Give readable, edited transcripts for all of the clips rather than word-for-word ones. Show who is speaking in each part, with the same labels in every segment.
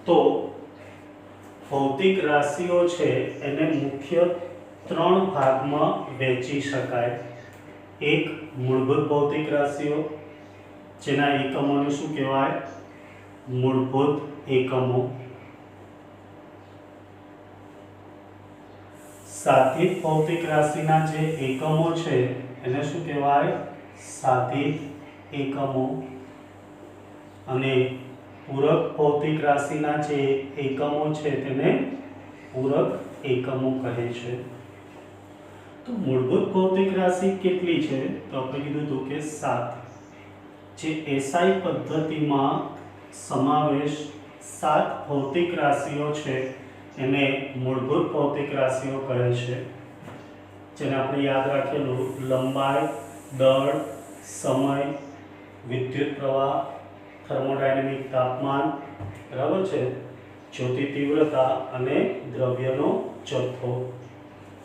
Speaker 1: તો ભૌતિક રાશિઓ છે એને મુખ્ય 3 ભાગમાં વહેંચી શકાય. એક મૂળભૂત ભૌતિક રાશિઓ, જેના એકમોને શું કહેવાય? મૂળભૂત એકમો. સાધિત ભૌતિક રાશિના જે એકમો છે એને શું કહેવાય? સાધિત એકમો. અને પૂરક ભૌતિક રાશિના જે એકમો છે તેને પૂરક એકમો કહે છે. તો મૂળભૂત ભૌતિક રાશિ કેટલી છે? તો આપણે કીધું હતું કે 7. જે એસઆઈ પદ્ધતિમાં સમાવેશ 7 ભૌતિક રાશિઓ છે એને મૂળભૂત ભૌતિક રાશિઓ કહે છે. જેને આપણે યાદ રાખેલું: લંબાઈ, દળ, સમય, વિદ્યુત પ્રવાહ, થર્મોડાયનેમિક તાપમાન, બરાબર છે, જ્યોતિ તીવ્રતા અને દ્રવ્યનો જથ્થો.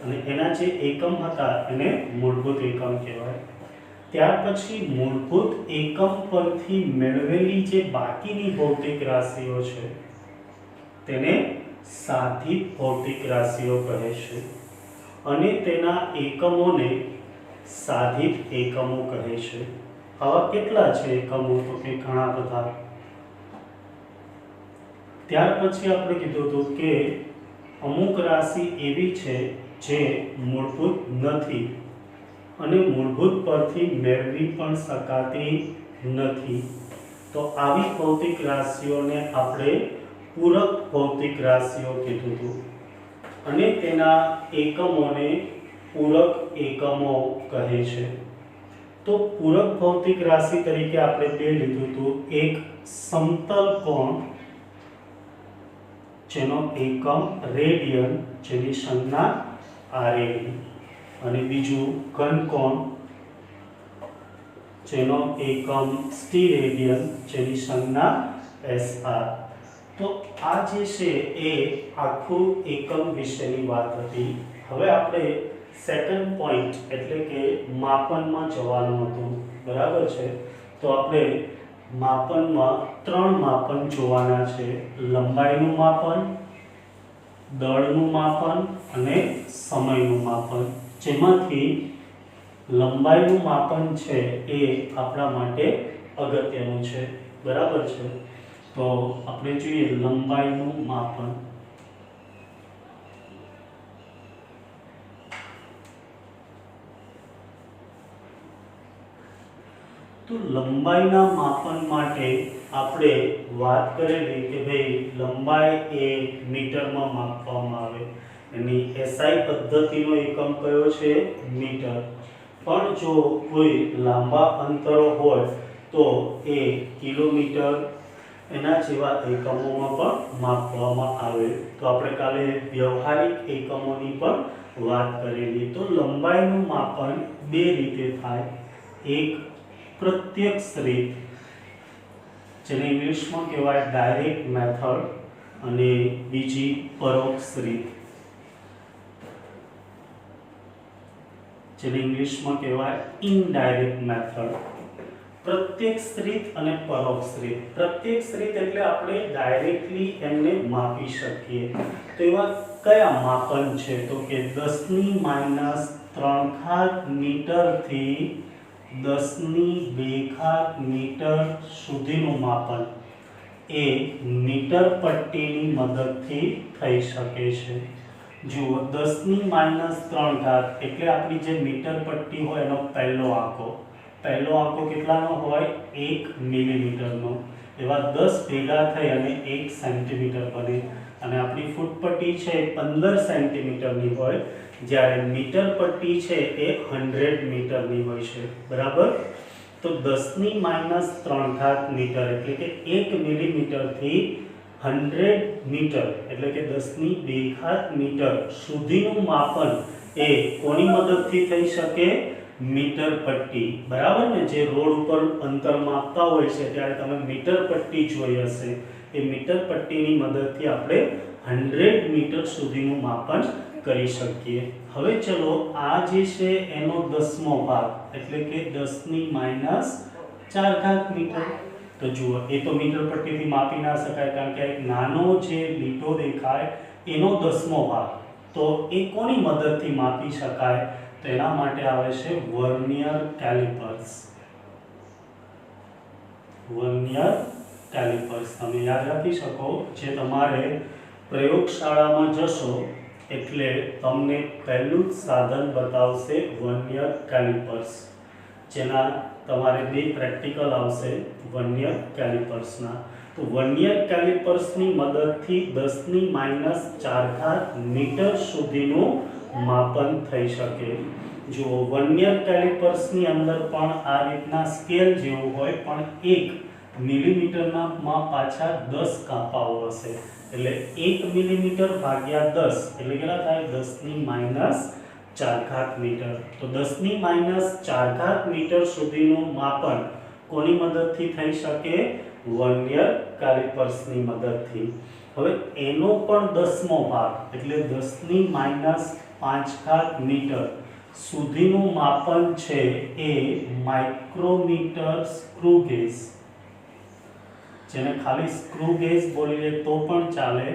Speaker 1: અને એના જે એકમ હતા એને મૂળભૂત એકમ કહેવાય. ત્યાર પછી મૂળભૂત એકમ પરથી મેળવેલી જે બાકીની ભૌતિક રાશિઓ છે તેને સાધિત ભૌતિક રાશિઓ કહે છે. અને તેના એકમોને સાધિત એકમો કહે છે. આવા કેટલા છે એકમો? તો કે ઘણા બધા. ત્યાર પછી આપણે કીધું હતું કે અમુક રાશિ એવી છે જે મૂળભૂત નથી અને મૂળભૂત પરથી મેળવી પણ શકાતી નથી. તો આવી ભૌતિક રાશિઓને આપણે પૂરક ભૌતિક રાશિઓ કીધું હતું. અને તેના એકમોને પૂરક એકમો કહે છે. તો પૂરક ભૌતિક રાશિ તરીકે આપણે બે લીધું હતું. એક સમતલ કોણ, જેનો એકમ રેડિયન, જેની સંજ્ઞા RAD. અને બીજું ઘનકોણ, જેનો એકમ સ્ટીરેડિયન, જેની સંજ્ઞા SR. તો આ જે છે એ આખું એકમ વિશેની વાત હતી. હવે આપણે સેકન્ડ પોઈન્ટ એટલે કે માપનમાં જવાનું હતું, બરાબર છે. તો આપણે માપનમાં 3 માપન જોવાના છે: લંબાઈનું માપન, દળનું માપન અને સમયનું માપન. જેમાંથી લંબાઈનું માપન છે એ આપણા માટે અગત્યનું છે, બરાબર છે. તો આપણે જોઈએ લંબાઈનું માપન. તો લંબાઈના માપન માટે આપણે વાત કરેલી કે ભાઈ લંબાઈ એ મીટરમાં માપવામાં આવે. એની એસઆઈ પદ્ધતિનો એકમ કયો છે? મીટર. પણ જો કોઈ લાંબા અંતરો હોય તો એ કિલોમીટર, એના જેવા એકમોમાં પણ માપવામાં આવે. તો આપણે કાલે વ્યવહારિક એકમોની પણ વાત કરેલી. તો લંબાઈનું માપન બે રીતે થાય. એક પ્રત્યક્ષ રીત, જેને ઇંગ્લિશમાં કહેવાય ડાયરેક્ટ મેથડ, અને બીજી પરોક્ષ રીત, જેને ઇંગ્લિશમાં કહેવાય ઇનડાયરેક્ટ મેથડ. પ્રત્યક્ષ રીત અને પરોક્ષ રીત. પ્રત્યક્ષ રીત એટલે આપણે ડાયરેક્ટલી એમને માપી શકીએ. તો એવા કયા માપન છે? તો કે 10⁻³ મીટરથી 10⁻² મીટર સુધીનું માપન એ મીટર પટ્ટીની મદદથી થઈ શકે છે. જુઓ, 10⁻³ એટલે આપણી જે મીટર પટ્ટી હોય એનો પહેલો આંકો. પહેલો આંકો કેટલાનો હોય? 1 મિલીમીટરનો. એવા 10 ભેગા થઈ અને 1 સેન્ટીમીટર બને. અને આપણી ફૂટપટ્ટી છે 15 સેન્ટીમીટરની હોય, જ્યારે મીટર પટ્ટી છે એ 100 મીટરની હોય છે, બરાબર. તો 10⁻³ મીટર એટલે કે 1 મિલીમીટરથી 100 મીટર એટલે કે 10⁻² મીટર સુધીનું માપન એ કોની મદદથી થઈ શકે? મીટર પટ્ટી, બરાબર ને. જે રોડ ઉપર અંતર માપતા હોય છે ત્યારે તમે મીટર પટ્ટી જોઈ હશે. એ મીટર પટ્ટીની મદદથી આપણે 100 મીટર સુધીનું માપન કરી શકીએ. હવે ચલો આ જે છે એનો 10મો ભાગ એટલે કે 10⁻⁴ મીટર. તો જુઓ, એ તો મીટર પટ્ટીથી માપી ના શકાય કારણ કે એક નાનો જે લીટો દેખાય એનો 10મો ભાગ, તો એ કોની મદદથી માપી શકાય? તો એના માટે આવે છે વર્નિયર કેલિપર્સ. વર્નિયર કેલિપર્સ તમે યાદ રાખી શકો, જે તમારે પ્રયોગશાળામાં જશો એટલે તમને પહેલું જ સાધન બતાવશે વર્નિયર કેલિપર્સ, જેના તમારે 2 પ્રેક્ટિકલ આવશે વર્નિયર કેલિપર્સના. તો વર્નિયર કેલિપર્સની મદદથી 10⁻⁴ મીટર સુધીનું માપન થઈ શકે. જો વર્નિયર કેલિપર્સની અંદર પણ આ રીતના સ્કેલ જેવું હોય, પણ 1 મિલીમીટરના માં પાછા 10 કાપાઓ હશે. એટલે 1 મિલીમીટર ભાગ્યા 10 એટલે કેટલા થાય? 10⁻⁴ મીટર. તો 10⁻⁴ મીટર સુધીનું માપન કોની મદદથી થઈ શકે? વર્નિયર કેલિપર્સની મદદથી. હવે એનો પણ 10મો ભાગ એટલે 10⁻⁵ મીટર સુધીનું માપન છે એ માઇક્રોમીટર સ્ક્રૂ ગેજ, જેને ખાલી સ્ક્રૂ ગેજ બોલીએ તો પણ ચાલે,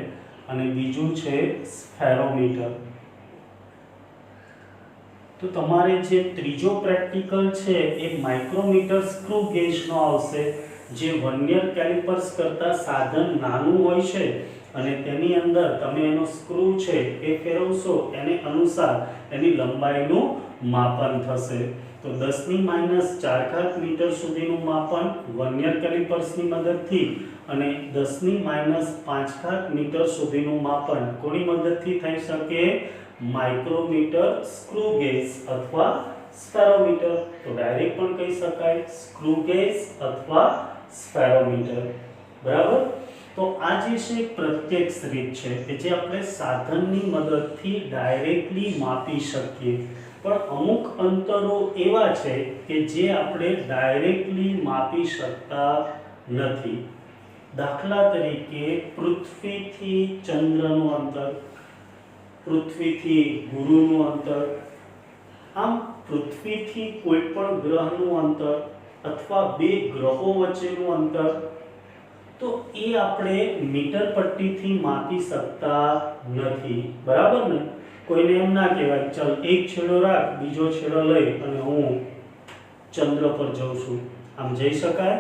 Speaker 1: અને બીજું છે સ્ફેરોમીટર. તો તમારે જે ત્રીજો પ્રેક્ટિકલ છે એ માઇક્રોમીટર સ્ક્રૂ ગેજનો આવશે, જે વર્નિયર કેલિપર્સ કરતાં સાધન નાનું હોય છે અને તેની અંદર તમે એનો સ્ક્રૂ છે એ ફેરવશો, એને અનુસાર એની લંબાઈનું માપન થશે. તો 10⁻⁴ મીટર સુધીનું માપન વર્નિયર કેલિપર્સની મદદથી અને 10⁻⁵ મીટર સુધીનું માપન કોની મદદથી થઈ શકે? માઇક્રોમીટર સ્ક્રૂ ગેજ અથવા સ્ફેરોમીટર. તો ડાયરેક્ટ પણ કહી શકાય સ્ક્રૂ ગેજ અથવા સ્ફેરોમીટર. બરાબર. તો આ જે છે પ્રત્યક્ષ રીત છે કે જે આપણે સાધનની મદદથી ડાયરેક્ટલી માપી શકીએ, પણ અમુક અંતરો એવા છે કે જે આપણે ડાયરેક્ટલી માપી શકતા નથી. દાખલા તરીકે પૃથ્વીથી ચંદ્રનું અંતર, પૃથ્વીથી ગુરુનું અંતર, આમ પૃથ્વીથી કોઈ પણ ગ્રહનું અંતર અથવા 2 ગ્રહો વચ્ચેનું અંતર, તો એ આપણે મીટર પટ્ટીથી માપી શકતા નથી. બરાબર ને? કોઈને એમ ના કહેવાય ચલ એક છેડો રાખ, બીજો છેડો લઈ અને હું ચંદ્ર પર જઉં છું, આમ જઈ શકાય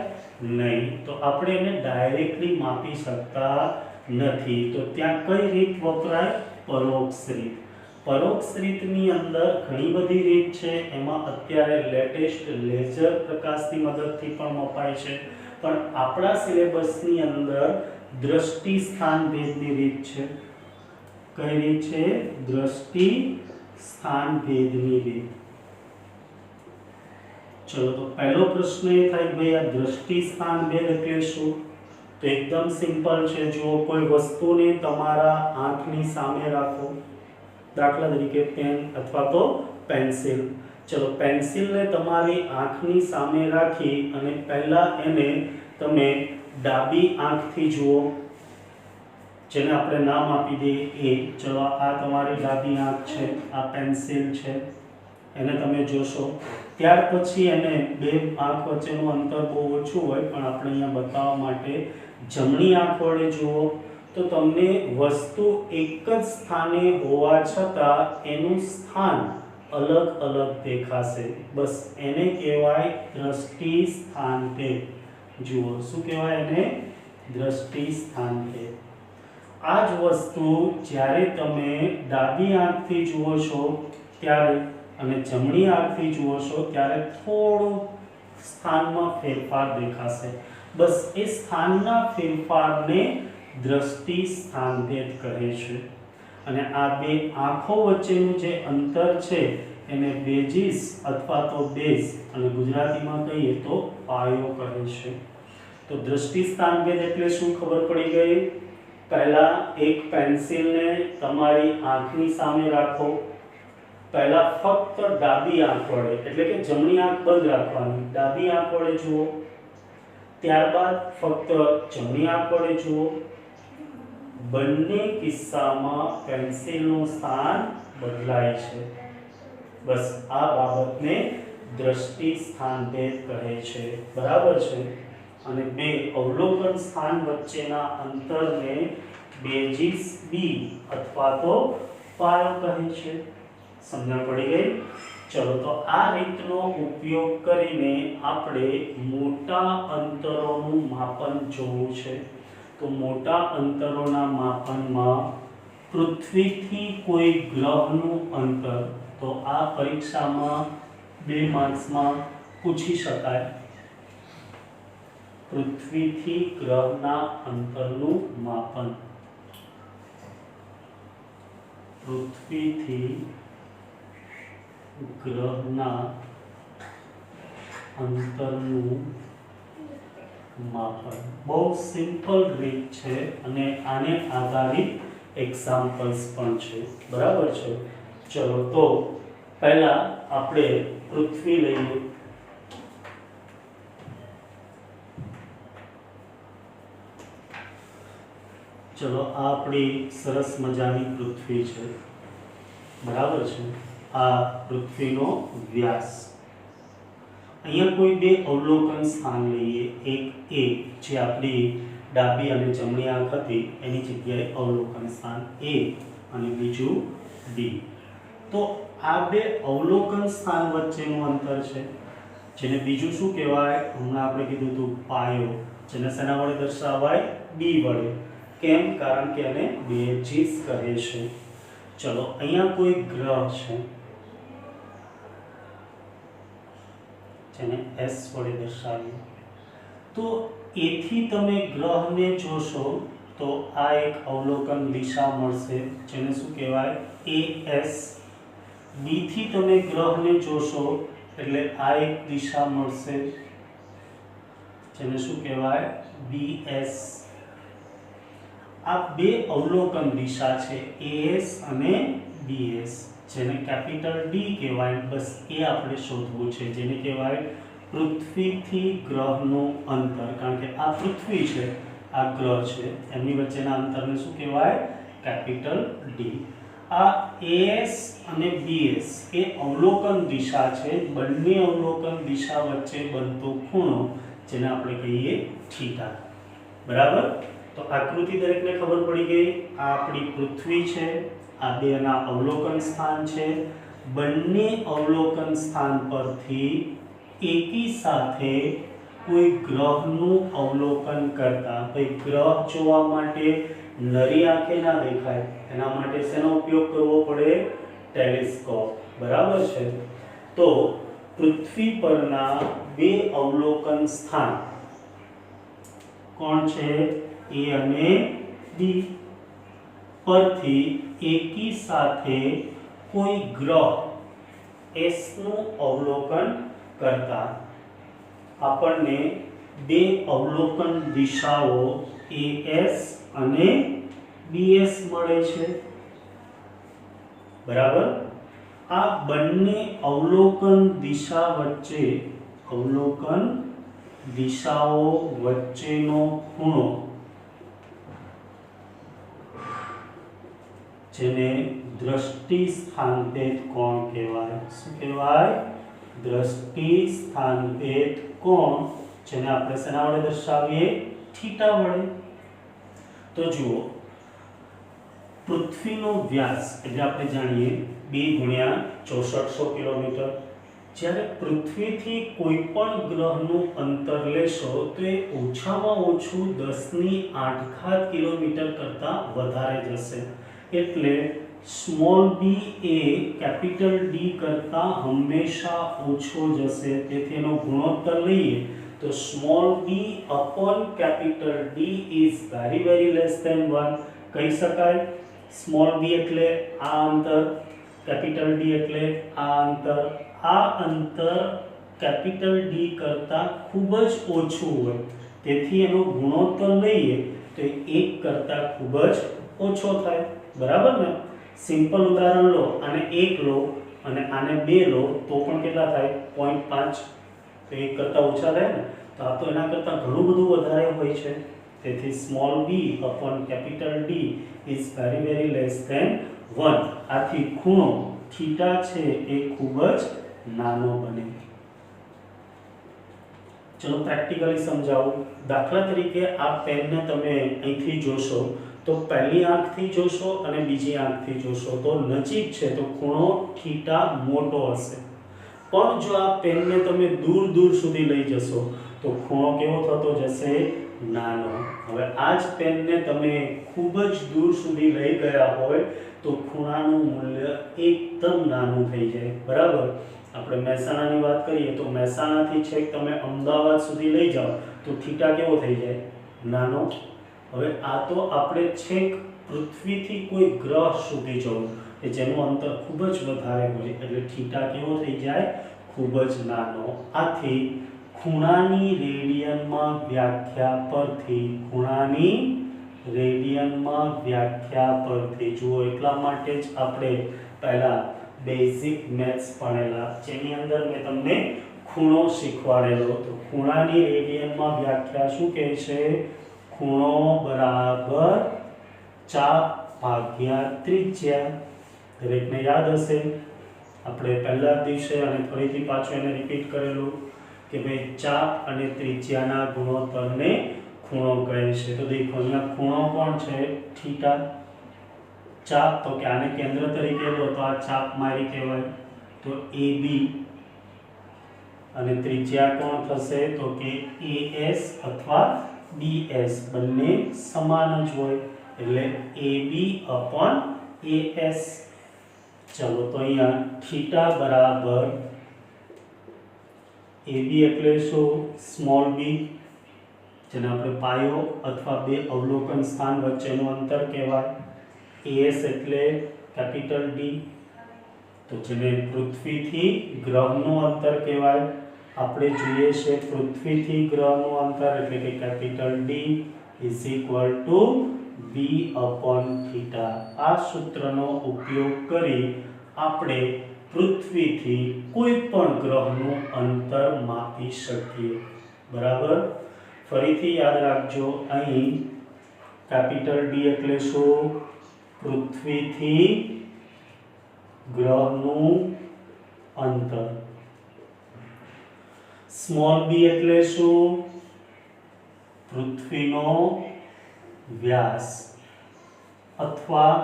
Speaker 1: નહીં. તો આપણે એને ડાયરેક્ટલી માપી શકતા નથી. તો ત્યાં કઈ રીત વપરાય? પરોક્ષ રીત. પરોક્ષ રીતની અંદર ઘણી બધી રીત છે. એમાં અત્યારે લેટેસ્ટ લેઝર પ્રકાશની મદદથી પણ મપાય છે, પણ આપણા સિલેબસની અંદર દ્રષ્ટિ સ્થાન ભેદની રીત છે. કઈ રીત છે? દ્રષ્ટિ સ્થાન ભેદની રીત. ચલો, તો પહેલો પ્રશ્ન એ થાય કે ભાઈ આ દ્રષ્ટિ સ્થાન ભેદ એટલે શું? તો એકદમ સિમ્પલ છે. જો કોઈ વસ્તુને તમારા આંખની સામે રાખો, દાખલા તરીકે પેન અથવા તો પેન્સિલ. ચલો, પેન્સિલને તમારી આંખની સામે રાખી અને પહેલા એને તમે ડાબી આંખથી જુઓ, જેને આપણે નામ આપી દઈએ એ. ચલો, આ તમારી ડાબી આંખ છે, આ પેન્સિલ છે, એને તમે જોશો. ત્યાર પછી એને 2 આંખ વચ્ચેનું અંતર બહુ ઓછું હોય, પણ આપણે અહીંયા બતાવવા માટે જમણી આંખ વડે જુઓ, તો તમને વસ્તુ એક જ સ્થાને હોવા છતાં એનું સ્થાન અલગ અલગ દેખાશે. બસ એને કહેવાય દ્રષ્ટિ સ્થાન ભેદ. જુઓ, શું કહેવાય એને? દ્રષ્ટિ સ્થાન ભેદ. આ જ વસ્તુ જ્યારે તમે ડાબી આંખથી જુઓ છો ત્યારે અને જમણી આંખથી જુઓ છો ત્યારે થોડું સ્થાનમાં ફેરફાર દેખાશે. બસ એ સ્થાનના ફેરફારને દ્રષ્ટિ સ્થાન ભેદ કહે છે. અને આ 2 આંખો વચ્ચેનું જે અંતર છે એને બેઝિસ અથવા તો બેઝ અને ગુજરાતીમાં કહીએ તો પાયો કહે છે. તો દ્રષ્ટિ સ્થાન ભેદ એટલે શું ખબર પડી ગઈ? પહેલા એક પેન્સિલને તમારી આંખની સામે રાખો. પહેલા ફક્ત ડાબી આંખ વડે, એટલે કે જમણી આંખ બંધ રાખવાની, ડાબી આંખ વડે જુઓ. ત્યારબાદ ફક્ત જમણી આંખ વડે જુઓ. બંને કિસ્સામાં પેન્સિલનું સ્થાન બદલાય છે. બસ આ બાબતને દ્રષ્ટિ સ્થાન ભેદ કહે છે. બરાબર છે? અને બે અવલોકન સ્થાન વચ્ચેના અંતરને બેઝિસ બી અથવા તો પાયો કહે છે. સમજણ પડી ગઈ? ચલો તો આ રીતનો ઉપયોગ કરીને આપણે મોટા અંતરોનું માપન જોવું છે. તો મોટા અંતરોના માપનમાં પૃથ્વીથી કોઈ ગ્રહનું અંતર, તો આ પરીક્ષામાં 2 માર્ક્સમાં પૂછી શકાય. પૃથ્વીથી ગ્રહના અંતરનું માપન. પૃથ્વીથી ગ્રહના અંતરનું માપન. બહુ સિમ્પલ રીત છે અને આને આધારિત એક્ઝામ્પલ્સ પણ છે. બરાબર છે? ચલો તો પહેલા આપણે પૃથ્વી લઈએ. ચલો આ આપણી સરસ મજાની પૃથ્વી છે. બરાબર છે? આ પૃથ્વીનો વ્યાસ. અહીંયા કોઈ બે અવલોકન સ્થાન લઈએ. એક એ જે આપણી ડાબી અને જમણી આંખ હતી એની જગ્યાએ અવલોકન સ્થાન એ અને બીજું બી. તો આ બે અવલોકન સ્થાન વચ્ચેનું અંતર છે, જેને બીજું શું કહેવાય? હમણાં આપણે કીધું હતું પાયો, જેને શેના વડે દર્શાવાય? બી વડે. કેમ? કારણ કે આને બેઝિસ કહે છે. ચલો અહીંયા કોઈ ગ્રહ છે જેને S વડે દર્શાવીએ. તો એથી તમે ગ્રહને જોશો તો આ એક અવલોકન દિશા મળશે, જેને શું કહેવાય? AS. B થી તમે ગ્રહને જોશો એટલે આ એક દિશા મળશે, જેને શું કહેવાય? BS. આ બે અવલોકન દિશા છે, AS અને BS, જેને કેપિટલ D કહેવાય. બસ એ આપણે શોધવું છે, જેને કહેવાય પૃથ્વીથી ગ્રહનું અંતર. કારણ કે આ પૃથ્વી છે, આ ગ્રહ છે, એમની વચ્ચેના અંતરને શું કહેવાય? Capital D. આ AS અને BS એ અવલોકન દિશા છે. બંને અવલોકન દિશા વચ્ચે બનતો ખૂણો, જેને આપણે કહીએ થીટા. બરાબર? તો આકૃતિ દરેકને ખબર પડી ગઈ. આ આપણી પૃથ્વી છે, આ બેના અવલોકન સ્થાન છે. બંને અવલોકન સ્થાન પરથી એકી સાથે કોઈ ગ્રહનું અવલોકન કરતા. ભાઈ ગ્રહ જોવા માટે નરી આંખે ના દેખાય, એના માટે શેનો ઉપયોગ કરવો પડે? ટેલિસ્કોપ. બરાબર છે? તો પૃથ્વી પરના બે અવલોકન સ્થાન કોણ છે? A અને B પરથી એકી સાથે કોઈ ગ્રહ S નું અવલોકન કરતા આપણને બે અવલોકન દિશાઓ AS અને BS મળે છે. બરાબર? આ બંને અવલોકન દિશા વચ્ચે, અવલોકન દિશાઓ વચ્ચેનો ખૂણો, જેને દ્રષ્ટિ સ્થાનભેદ કોણ કહેવાય? શું કહેવાય? દ્રષ્ટિ સ્થાનભેદ કોણ, જેને આપણે શેના વડે દર્શાવીએ? થીટા વડે. તો જુઓ, પૃથ્વીનો વ્યાસ એટલે આપણે જાણીએ 2 × 6400 કિલોમીટર. જ્યારે પૃથ્વીથી કોઈ પણ ગ્રહનું અંતર લેશો તો એ ઓછામાં ઓછું 10⁸ કિલોમીટર કરતાં વધારે જશે. એટલે સ્મોલ b એ કેપિટલ D કરતાં હંમેશા ઓછો જશે. તેથી એનો ગુણોત્તર લઈએ તો small b upon capital D is very less than 1 કહી શકાય. સ્મોલ b એટલે આ અંતર, કેપિટલ D એટલે આ અંતર. આ અંતર કેપિટલ D કરતાં ખૂબ જ ઓછું હોય, તેથી એનો ગુણોત્તર લઈએ તો 1 કરતાં ખૂબ જ ઓછો થાય. બરાબર ને? સિમ્પલ ઉદાહરણ લો, આને 1 લો અને આને 2 લો તો પણ કેટલા થાય? 0.5. તો 1 કરતાં ઓછા થાય ને? તો આ તો એના કરતાં ઘણું બધું વધારે હોય છે. તેથી small b upon capital D is very less than 1. આથી ખૂણો થીટા છે એ ખૂબ જ નાનો બને. ચલો પ્રેક્ટિકલી સમજાવું. દાખલા તરીકે આ પેનને તમે અહીંથી જોશો તો પહેલી આંખથી જોશો અને બીજી આંખથી જોશો તો નજીક છે તો ખૂણો થીટા મોટો હશે, પણ જો આ પેનને તમે દૂર દૂર સુધી લઈ જશો તો ખૂણો કેવો થતો જશે? નાનો. હવે આ જ પેનને તમે ખૂબ જ દૂર સુધી લઈ ગયા હોય તો ખૂણાનું મૂલ્ય એકદમ નાનું થઈ જાય. બરાબર. આપણે મહેસાણાની વાત કરીએ તો મહેસાણાથી છેક તમે અમદાવાદ સુધી લઈ જાઓ તો થીટા કેવો થઈ જાય? નાનો. હવે આ તો આપણે છેક પૃથ્વીથી કોઈ ગ્રહ સુધી જવું કે જેનું અંતર ખૂબ જ વધારે હોય એટલે થીટા કેવો થઈ જાય? ખૂબ જ નાનો. આથી ખૂણાની રેડિયનમાં વ્યાખ્યા પરથી જુઓ, એટલા માટે જ આપણે પહેલા બેઝિક મેથ્સ ભણેલા જેની અંદર મેં તમને ખૂણો શીખવાડેલો. તો ખૂણાની રેડિયનમાં વ્યાખ્યા શું કહે છે? ખૂણો બરાબર ચાપ ભાગ્યા ત્રિજ્યા. દરેકને યાદ હશે, આપણે પહેલા દિવસે અને ફરીથી પાછું એને રિપીટ કરેલું કે ભાઈ ચાપ અને ત્રિજ્યાના ગુણોત્તરને ખૂણો કહે છે. તો દેખો અહીંયા ખૂણો કોણ છે? થીટા. ચાપ તો કે આને કેન્દ્ર તરીકે લો તો આ ચાપ મારી કહેવાય તો AB, અને ત્રિજ્યા કોણ થશે? તો કે AS અથવા BS, બંને સમાન જ હોય એટલે AB/AS. ચલો તો અહીંયા થીટા બરાબર AB એટલે શું? સ્મોલ b, જેને આપણે પાયો અથવા બે અવલોકન સ્થાન વચ્ચેનું અંતર કહેવાય. AS એટલે કેપિટલ D, તો જેને પૃથ્વીથી ગ્રહનું અંતર કહેવાય. આપણે જોઈએ છે પૃથ્વીથી ગ્રહનું અંતર એટલે કે કેપિટલ D = B/θ. આ સૂત્રનો ઉપયોગ કરી આપણે પૃથ્વીથી કોઈ પણ ગ્રહનું અંતર માપી શકીએ. બરાબર. ફરીથી યાદ રાખજો, અહીં કેપિટલ D એટલે શું? પૃથ્વીથી ગ્રહનું અંતર. સ્મોલ b એટલે શું? પૃથ્વીનો વ્યાસ અથવા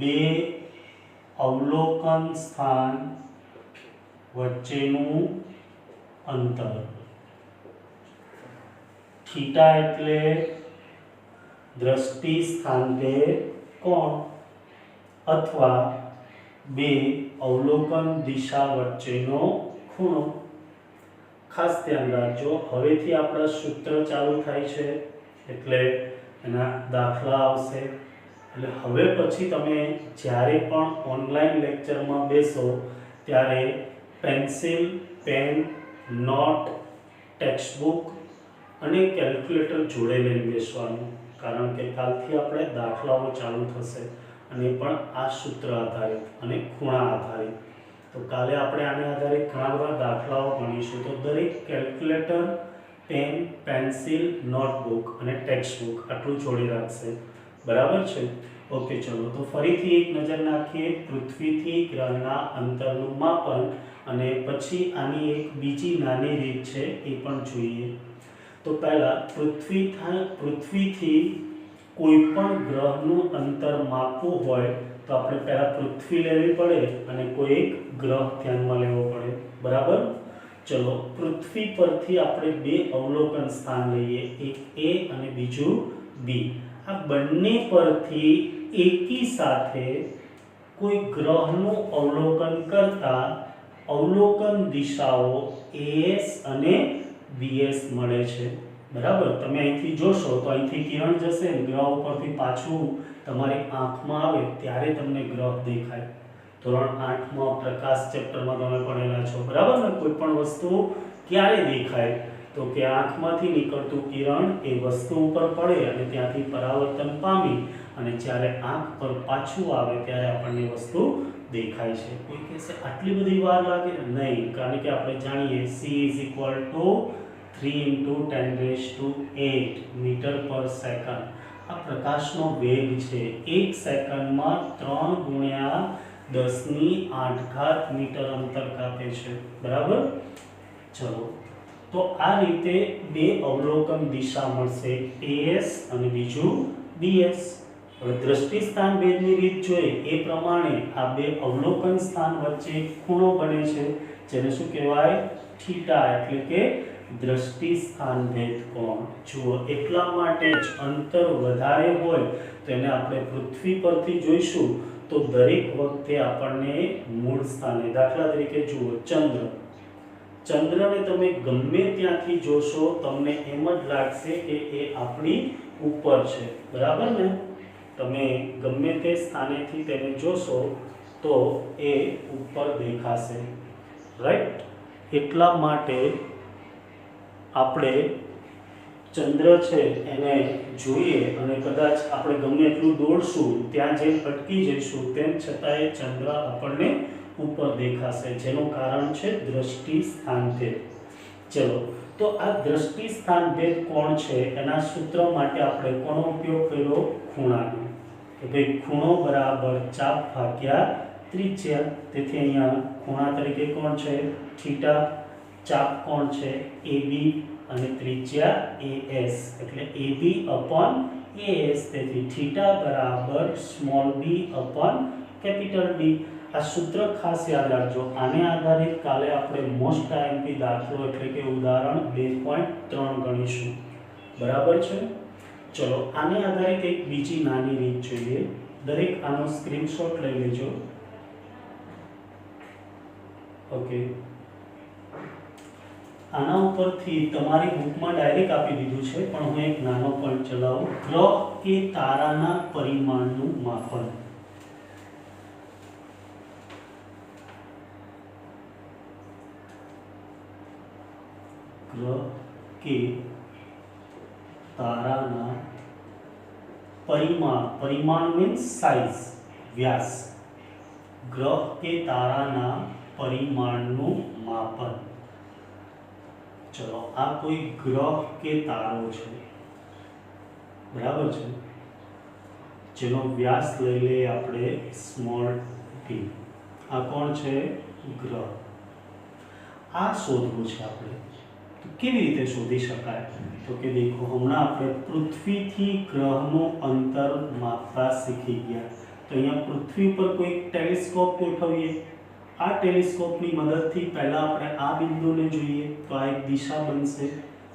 Speaker 1: બે અવલોકન સ્થાન વચ્ચેનું અંતર. થીટા એટલે દ્રષ્ટિ સ્થાને કોણ અથવા બે અવલોકન દિશા વચ્ચેનો ખૂણો. ખાસ ધ્યાન રાખજો, હવેથી આપણા સૂત્ર ચાલુ થાય છે એટલે એના દાખલા આવશે. એટલે હવે પછી તમે જ્યારે પણ ઓનલાઈન લેક્ચરમાં બેસો ત્યારે પેન્સિલ, પેન, નોટ, ટેક્સ્ટબુક અને કેલ્ક્યુલેટર જોડે લઈને બેસવાનું, કારણ કે કાલથી આપણે દાખલાઓ ચાલુ થશે અને પણ આ સૂત્ર આધારિત અને ખૂણા આધારિત. તો કાલે આપણે આને આધારિત ઘણા બધા દાખલાઓ ભણીશું. તો દરેક કેલ્ક્યુલેટર, પેન, પેન્સિલ, નોટબુક અને ટેક્સ્ટબુક આટલું જોડી રાખશે. બરાબર છે? ઓકે, ચલો તો ફરીથી એક નજર નાખીએ પૃથ્વીથી ગ્રહના અંતરનું માપન, અને પછી આની એક બીજી નાની રીત છે એ પણ જોઈએ. તો પહેલા પૃથ્વીથી કોઈ પણ ગ્રહનું અંતર માપવું હોય તો આપણે પહેલા પૃથ્વી લેવી પડે અને કોઈ એક ગ્રહ ધ્યાનમાં લેવો પડે. બરાબર. ચલો પૃથ્વી પરથી આપણે બે અવલોકન સ્થાન લઈએ, એક A અને બીજું B. આ બંને પરથી એકી સાથે કોઈ ગ્રહનું અવલોકન કરતા અવલોકન દિશાઓ AS અને BS મળે છે. બરાબર. તમે અહીંથી જોશો તો અહીંથી કિરણ જશે ને ગ્રહ ઉપરથી પાછું તમારી આંખમાં આવે ત્યારે તમને ગ્રહ દેખાય. ધોરણ 8માં પ્રકાશ ચેપ્ટરમાં તમે ભણેલા છો. બરાબર ને? કોઈ પણ વસ્તુ ક્યારે દેખાય? તો કે આંખમાંથી નીકળતું કિરણ એ વસ્તુ ઉપર પડે અને ત્યાંથી પરાવર્તન પામી અને જ્યારે આંખ પર પાછું આવે ત્યારે આપણને વસ્તુ દેખાય છે. કોઈ કહેશે આટલી બધી વાર લાગે? નહીં, કારણ કે આપણે જાણીએ C = 3 × 10⁸ મીટર પર સેકન્ડ. આ પ્રકાશનો વેગ છે. 1 સેકન્ડમાં 3 × 10⁸ મીટર અંતર કાપે છે. બરાબર. ચલો તો આ રીતે બે અવલોકન દિશા મળશે, AS અને બીજું BS. હવે દ્રષ્ટિ સ્થાન ભેદની રીત જોઈએ એ પ્રમાણે આ બે અવલોકન સ્થાન વચ્ચે ખૂણો બને છે, જેને શું કહેવાય? થીટા, એટલે કે દ્રષ્ટિ સ્થાન ભેદ કોણ. જુઓ, એટલા માટે જ અંતર વધારે હોય તો એને આપણે પૃથ્વી પરથી જોઈશું તો દરેક વખતે આપણને મૂળ સ્થાને, દાખલા તરીકે જુઓ ચંદ્રને તમે ગમે ત્યાંથી જોશો તમને એમ જ લાગશે કે એ આપણી ઉપર છે, બરાબર ને? તમે ગમે તે સ્થાનેથી તેને જોશો તો એ ઉપર દેખાશે, રાઈટ? એટલા માટે આપણે ચંદ્ર છે એને જોઈએ અને કદાચ આપણે ગમે એટલું દોડશું, ત્યાં જે અટકી જઈશું, તેમ છતાંય ચંદ્ર આપણને ઉપર દેખાશે, જેનું કારણ છે દ્રષ્ટિ સ્થાન ભેદ. ચલો, તો આ દ્રષ્ટિ સ્થાન ભેદ કોણ છે એના સૂત્ર માટે આપણે કોનો ઉપયોગ કર્યો? ખૂણાનો. કે ભાઈ ખૂણો બરાબર ચાપ ભાગ્યા ત્રિજ્યા. તેથી અહીંયા ખૂણા તરીકે કોણ છે? થીટા. ચાપ કોણ છે? AB અને ત્રિજ્યા AS, એટલે AB upon AS. તેથી થીટા બરાબર small b upon capital D. આ સૂત્ર ખાસ યાદ રાખજો. આને આધારિત કાલે આપણે મોસ્ટ આઈએમપી દાખલો એટલે કે ઉદાહરણ 2.3 ગણીશું, બરાબર છે? ચલો, આને આધારિત એક બીજી નાની રીત જોઈએ. દરેક આનો સ્ક્રીનશોટ લઈ લેજો. ઓકે, આના ઉપરથી તમારી બુકમાં ડાયરેક્ટ આપી દીધું છે, પણ હું એક નાનો પોઈન્ટ ચલાવું. ગ્રહ કે તારાના પરિમાણનું માપન. ગ્રહ કે તારાના પરિમાણ મીન્સ સાઇઝ, વ્યાસ. ગ્રહ કે તારાના પરિમાણનું માપન. ચલો, આ કોઈ ગ્રહ કે તારો છે, બરાબર છે, જેનો વ્યાસ લઈ લઈએ આપણે સ્મોલ t. આ કોણ છે? ગ્રહ. આ શોધવું છે આપણે. તો કેવી રીતે શોધી શકાય? તો કે દેખો, હમણાં આપણે પૃથ્વીથી ગ્રહનું અંતર માપતા શીખી ગયા. તો અહીંયા પૃથ્વી પર કોઈ ટેલિસ્કોપ ગોઠવીએ. આ ટેલિસ્કોપની મદદથી પહેલા આપણે આ બિંદુને જોઈએ તો આ એક દિશા બનશે,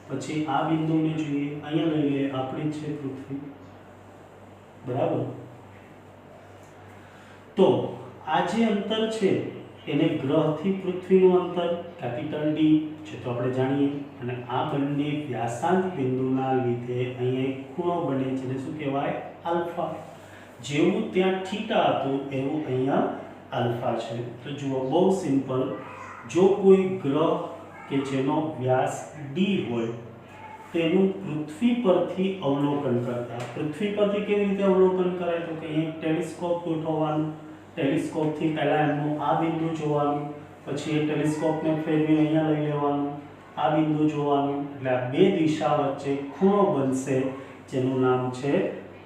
Speaker 1: પછી આ બિંદુને જોઈએ, અહીંયા લઈ લઈએ, આપણી છે પૃથ્વી, બરાબર? તો આ જે અંતર છે એને ગ્રહથી પૃથ્વીનું અંતર કેપિટલ D છે, તો આપણે જાણીએ. અને આ બંને વ્યાસાંત બિંદુના લીધે અહીંયા એક ખૂણો બને છે, જેને શું કહેવાય? આલ્ફા. જેવું ત્યાં થીટા હતું એવું અહીંયા આલ્ફા છે. તો જુઓ, બહુ સિમ્પલ. જો કોઈ ગ્રહ કે જેનો વ્યાસ d હોય તેનું પૃથ્વી પરથી અવલોકન કરતા. પૃથ્વી પરથી કેવી રીતે અવલોકન કરાય? તો કે અહીં ટેલિસ્કોપ ગોઠવવાનું. ટેલિસ્કોપથી પહેલા એમનું આ બિંદુ જોવાનું, પછી એ ટેલિસ્કોપને ફેરવી અહીંયા લઈ લેવાનું, આ બિંદુ જોવાનું, એટલે આ બે દિશા વચ્ચે ખૂણો બનશે, જેનું નામ છે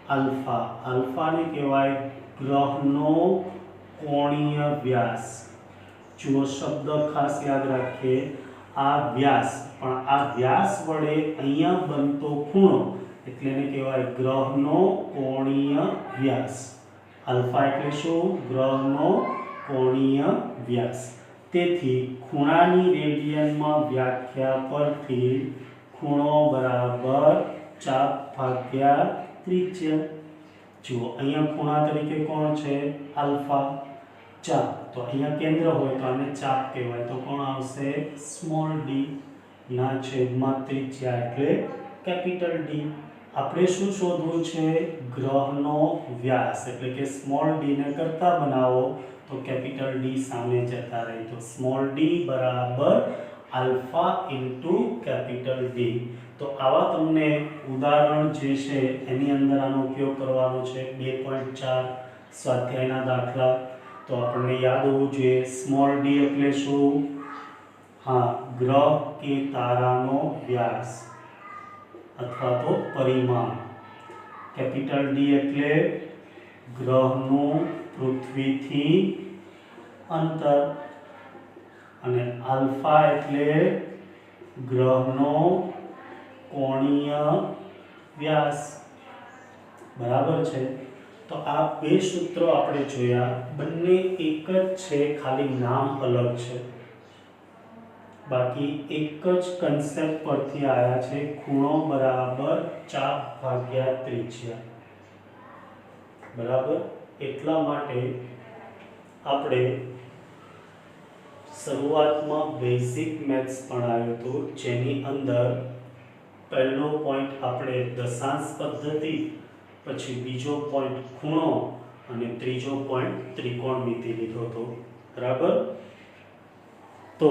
Speaker 1: આલ્ફા. આલ્ફાને કહેવાય ગ્રહનો કોણીય વ્યાસ. જુઓ, શબ્દ ખાસ યાદ રાખીએ, આ વ્યાસ, પણ આ વ્યાસ વડે અહીંયા બનતો ખૂણો એટલે એને કહેવાય ગ્રહનો કોણીય વ્યાસ. આલ્ફા એટલે શું? ગ્રહનો કોણીય વ્યાસ. તેથી ખૂણાની રેડિયનમાં વ્યાખ્યા પરથી ખૂણો બરાબર ચાપ ભાગ્યા ત્રિજ્યા. જુઓ, અહીંયા ખૂણા તરીકે કોણ છે? આલ્ફા. ચાપ, તો અહીંયા કેન્દ્ર હોય તો આને ચાપ કહેવાય, તો કોણ આવશે? સ્મોલ d ના છેદમાં ત્રિજ્યા એટલે કેપિટલ D. આપણે શું શોધવું છે? ગ્રહનો વ્યાસ, એટલે કે સ્મોલ d ને કરતા બનાવો તો કેપિટલ D સામે જતા રહે, તો સ્મોલ d બરાબર આલ્ફા ઇન્ટુ કેપિટલ D. તો આવા તમને ઉદાહરણ જે છે એની અંદર આનો ઉપયોગ કરવાનો છે. 2.4 સ્વાધ્યાયના દાખલા. તો આપણને યાદ હોવું જોઈએ સ્મોલ d એટલે શું? હા, ગ્રહ કે તારાનો વ્યાસ અથવા તો પરિમાણ. કેપિટલ D એટલે ગ્રહનું પૃથ્વીથી અંતર, અને આલ્ફા એટલે ગ્રહનો કોણીય વ્યાસ, બરાબર છે। તો આ બે સૂત્રો આપણે જોયા, બંને એક જ છે, ખાલી નામ અલગ છે, બાકી એક જ કન્સેપ્ટ પરથી આયા છે। ખૂણો બરાબર ચાપ ભાગ્યા ત્રિજ્યા, બરાબર। એટલા માટે આપણે શરૂઆતમાં બેઝિક મેથ્સ ભણાવ્યું હતું, જેની અંદર પહેલો પોઈન્ટ આપણે દશાંશ પદ્ધતિ, પછી બીજો પોઈન્ટ ખૂણો અને ત્રીજો પોઈન્ટ ત્રિકોણમિતિ લીધો હતો, બરાબર। તો